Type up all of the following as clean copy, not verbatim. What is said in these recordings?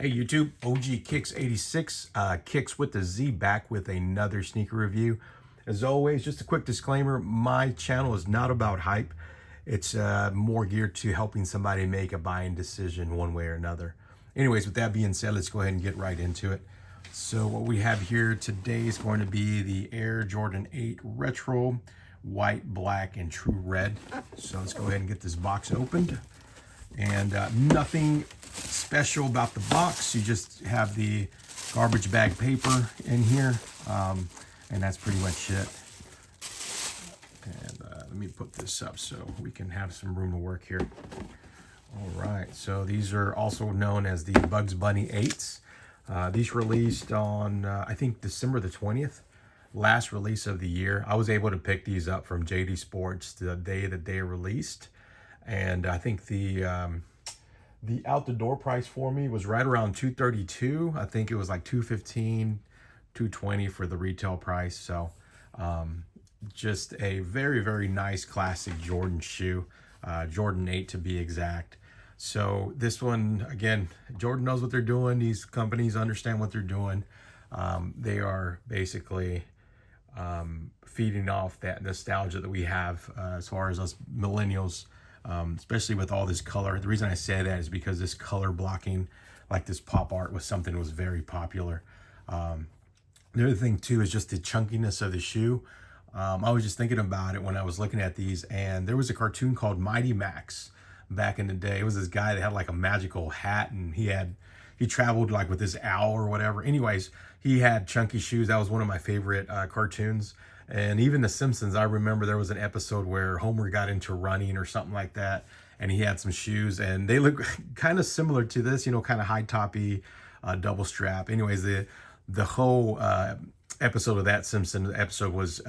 Hey YouTube, OG Kicks 86, Kicks with the Z, back with another sneaker review. As always, just a quick disclaimer, my channel is not about hype. It's more geared to helping somebody make a buying decision one way or another. Anyways, with that being said, let's go ahead and get right into it. So what we have here today is going to be the Air Jordan 8 Retro, white, black, and true red. So let's go ahead and get this box opened. And nothing special about the box. You just have the garbage bag paper in here, and that's pretty much it. And let me put this up so we can have some room to work here. All right, so these are also known as the Bugs Bunny 8s. These released on, I think, December the 20th, last release of the year. I was able to pick these up from JD Sports the day that they released. And I think the out the door price for me was right around $232. I think it was like $215, $220 for the retail price. So just a very, very nice classic Jordan shoe, Jordan 8 to be exact. So this one, again, Jordan knows what they're doing. These companies understand what they're doing. They are basically feeding off that nostalgia that we have as far as us millennials. Especially with all this color. The reason I say that is because this color blocking, like this pop art, was something that was very popular. The other thing too is just the chunkiness of the shoe. I was just thinking about it when I was looking at these, and there was a cartoon called Mighty Max back in the day. It was this guy that had like a magical hat, and he traveled like with this owl or whatever. Anyways, he had chunky shoes. That was one of my favorite cartoons. And even The Simpsons, I remember there was an episode where Homer got into running or something like that, and he had some shoes, and they look kind of similar to this, you know, kind of high toppy, double strap. Anyways, the whole episode of that Simpsons episode was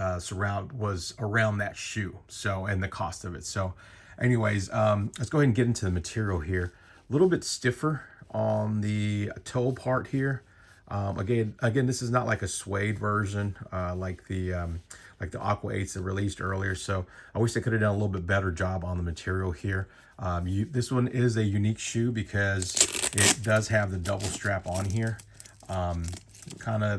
around that shoe. So, and the cost of it. So, anyways, let's go ahead and get into the material here. A little bit stiffer on the toe part here. Again, this is not like a suede version like the Aqua 8s that released earlier. So I wish they could have done a little bit better job on the material here. This one is a unique shoe because it does have the double strap on here.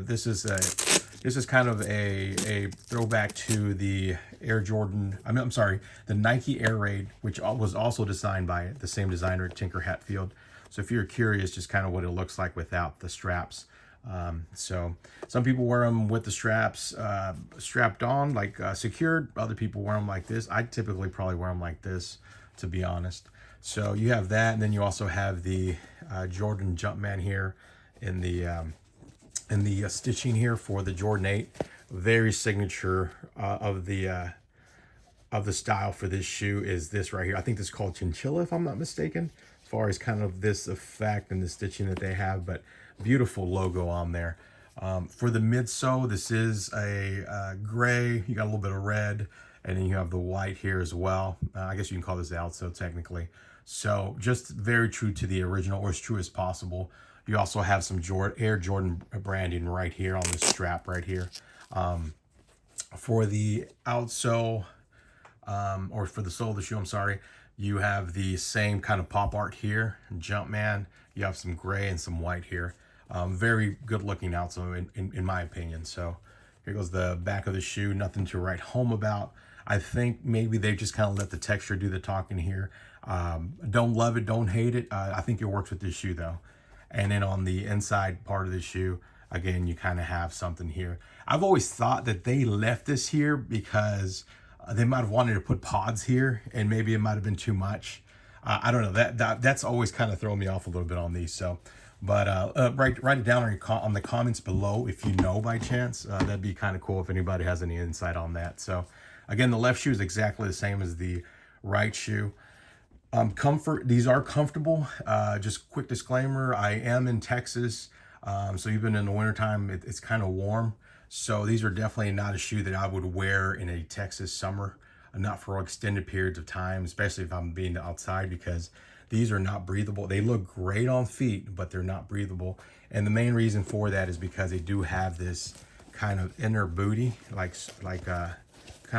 This is kind of a throwback to the Air Jordan. I'm sorry, the Nike Air Raid, which was also designed by the same designer, Tinker Hatfield. So if you're curious, just kind of what it looks like without the straps. So some people wear them with the straps strapped on, like secured. Other people wear them like this. I typically probably wear them like this, to be honest. So you have that, and then you also have the Jordan Jumpman here in the stitching here for the Jordan 8. Very signature of the style for this shoe is this right here. I think this is called Chinchilla, if I'm not mistaken, as far as kind of this effect and the stitching that they have, but beautiful logo on there. For the midsole, this is a gray. You got a little bit of red, and then you have the white here as well. I guess you can call this the outsole technically. So just very true to the original, or as true as possible. You also have some Air Jordan branding right here on the strap right here. For the outsole, or for the sole of the shoe, I'm sorry, you have the same kind of pop art here, Jumpman. You have some gray and some white here. Very good looking outsole in my opinion. So here goes the back of the shoe. Nothing to write home about. I think maybe they just kind of let the texture do the talking here. Don't love it, don't hate it. I think it works with this shoe though. And then on the inside part of the shoe, again, you kind of have something here. I've always thought that they left this here because they might have wanted to put pods here, and maybe it might have been too much. I don't know. That's always kind of thrown me off a little bit on these. So, but write it down on the comments below if you know by chance. That'd be kind of cool if anybody has any insight on that. So, again, the left shoe is exactly the same as the right shoe. Comfort. These are comfortable. Just quick disclaimer: I am in Texas, so even in the wintertime, it's kind of warm. So these are definitely not a shoe that I would wear in a Texas summer, not for extended periods of time, especially if I'm being outside, because these are not breathable. They look great on feet, but they're not breathable. And the main reason for that is because they do have this kind of inner booty, kind of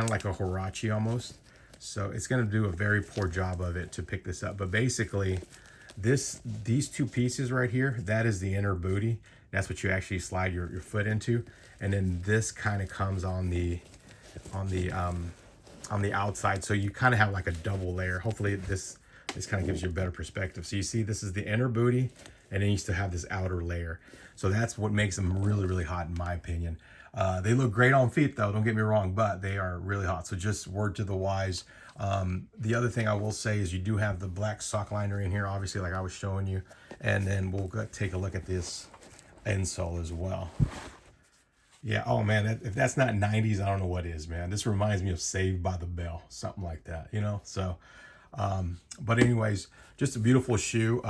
like a Huarache almost. So it's going to do a very poor job of it to pick this up. But basically, these two pieces right here, that is the inner booty. That's what you actually slide your foot into. And then this kind of comes on the on the outside. So you kind of have like a double layer. Hopefully this kind of gives you a better perspective. So you see this is the inner booty, and then you still have this outer layer. So that's what makes them really, really hot in my opinion. They look great on feet though, don't get me wrong, but they are really hot. So just word to the wise. The other thing I will say is you do have the black sock liner in here, obviously, like I was showing you. And then we'll take a look at this insole as well. Yeah, oh man, if that's not 90s, I don't know what is, man. This reminds me of Saved by the Bell, something like that, you know? So, but anyways, just a beautiful shoe.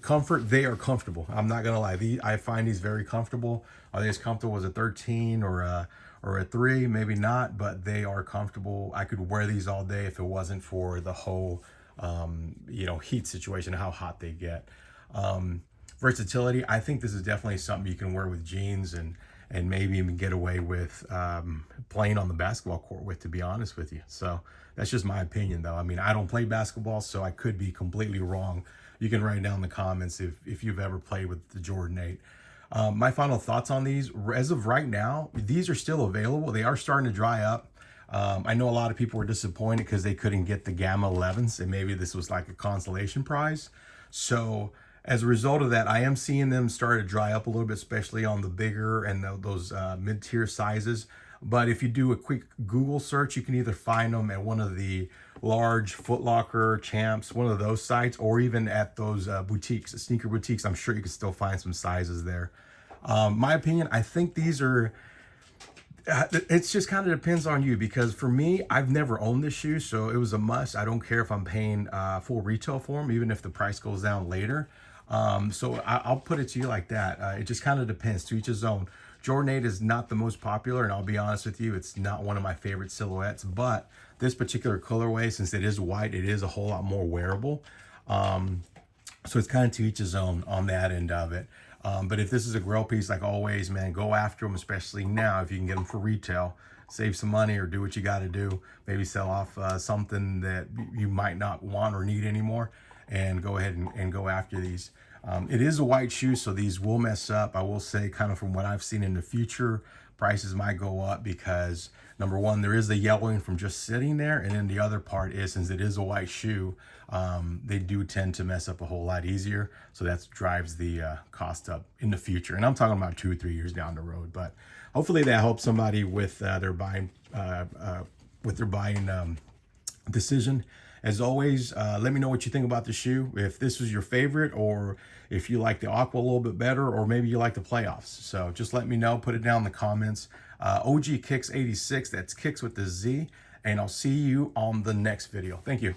Comfort, they are comfortable. I'm not gonna lie, I find these very comfortable. Are they as comfortable as a 13 or a 3? Maybe not, but they are comfortable. I could wear these all day if it wasn't for the whole, you know, heat situation, how hot they get. Versatility, I think this is definitely something you can wear with jeans and maybe even get away with playing on the basketball court with, to be honest with you. So that's just my opinion though. I mean, I don't play basketball, so I could be completely wrong. You can write down in the comments if you've ever played with the Jordan 8. My final thoughts on these, as of right now, these are still available. They are starting to dry up. I know a lot of people were disappointed because they couldn't get the Gamma 11s, and maybe this was like a consolation prize. So as a result of that, I am seeing them start to dry up a little bit, especially on the bigger and those mid-tier sizes. But if you do a quick Google search, you can either find them at one of the large Foot Locker, Champs, one of those sites, or even at those boutiques, sneaker boutiques. I'm sure you can still find some sizes there. My opinion, I think these are, it's just kind of depends on you, because for me, I've never owned this shoe, so it was a must. I don't care if I'm paying full retail for them, even if the price goes down later. So I'll put it to you like that. It just kind of depends, to each his own. Jordan 8 is not the most popular, and I'll be honest with you, it's not one of my favorite silhouettes, but this particular colorway, since it is white, it is a whole lot more wearable. So it's kind of to each his own on that end of it. But if this is a grail piece, like always, man, go after them, especially now if you can get them for retail. Save some money or do what you got to do. Maybe sell off something that you might not want or need anymore, and go ahead and go after these. It is a white shoe, so these will mess up. I will say, kind of from what I've seen in the future, prices might go up because, number one, there is the yellowing from just sitting there, and then the other part is, since it is a white shoe, they do tend to mess up a whole lot easier. So that drives the cost up in the future. And I'm talking about 2 or 3 years down the road. But hopefully that helps somebody with their buying decision. As always, let me know what you think about the shoe. If this was your favorite, or if you like the Aqua a little bit better, or maybe you like the playoffs. So just let me know. Put it down in the comments. OG Kicks 86. That's Kicks with the Z. And I'll see you on the next video. Thank you.